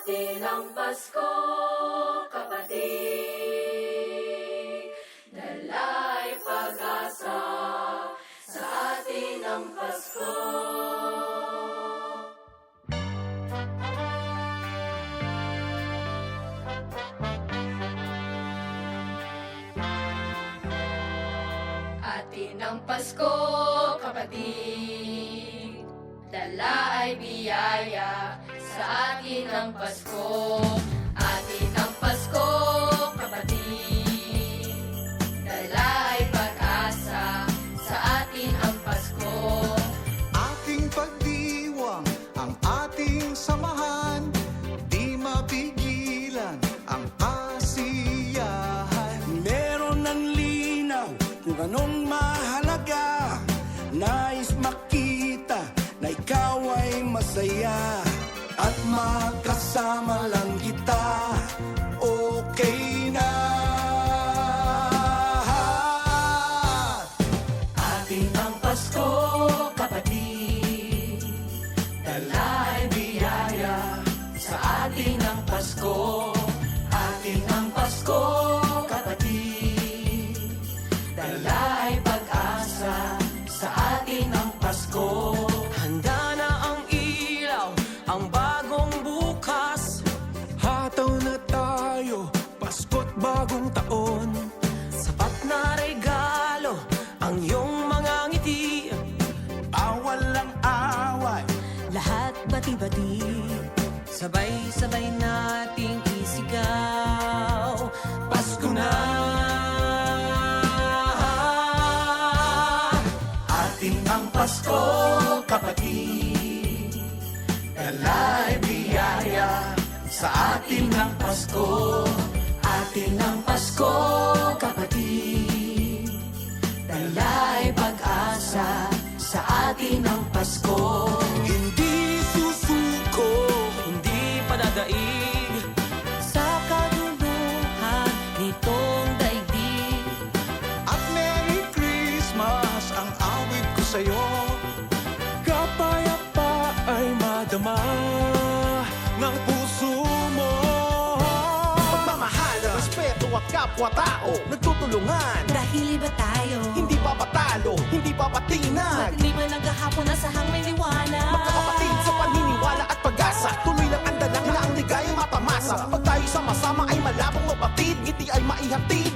Atin ang Pasko, kapatid, dala'y pag-asa sa atin ang Pasko. Atin ang Pasko, kapatid, dala ay biyaya sa atin ang Pasko. Atin ang Pasko, kapatid, dala ay pag-asa sa atin ang Pasko. Ating pagdiwang, ang ating samahan, di mapigilan ang kasiyahan. Meron ng linaw kung anong mahalaga. Nais makita na ikaw ay masaya at magkasama lang kita, okay na. Atin ang Pasko, kapatid, dala'y biyaya sa atin ang Pasko. Atin ang Pasko, kapatid, dala'y pag-asa sa atin ang Pasko. Handa na ang ilaw, ang bagong bukas. Hataw na tayo, Pasko't bagong taon. Sapat na regalo, ang iyong mga ngiti. Awal lang away, Lahat bati-bati, sabay-sabay nating isigaw. Pasko na! Atin ang Pasko, kapatid, dala'y biyaya sa atin ang Pasko. Atin ang Pasko, kapatid, dala'y pag-asa sa atin ang Pasko. hindi susuko. Hindi padadaig sa kaguluhan nitong daigdig. At Merry Christmas ang awit ko sa'yo. Kapayapa ay madama ng puso mo. Pagmamahal, respeto at kapwa-tao, nagtutulungan, Dahil iba tayo, hindi papatalo, hindi papatinag. magliban ng kahapon na sahang may liwanag. Magkakapatid sa paniniwala at pag-asa, tuloy lang ang dalang na ang ligay matamasa. Pag tayo sama-sama ay malabong mabatid, ngiti ay maihatid.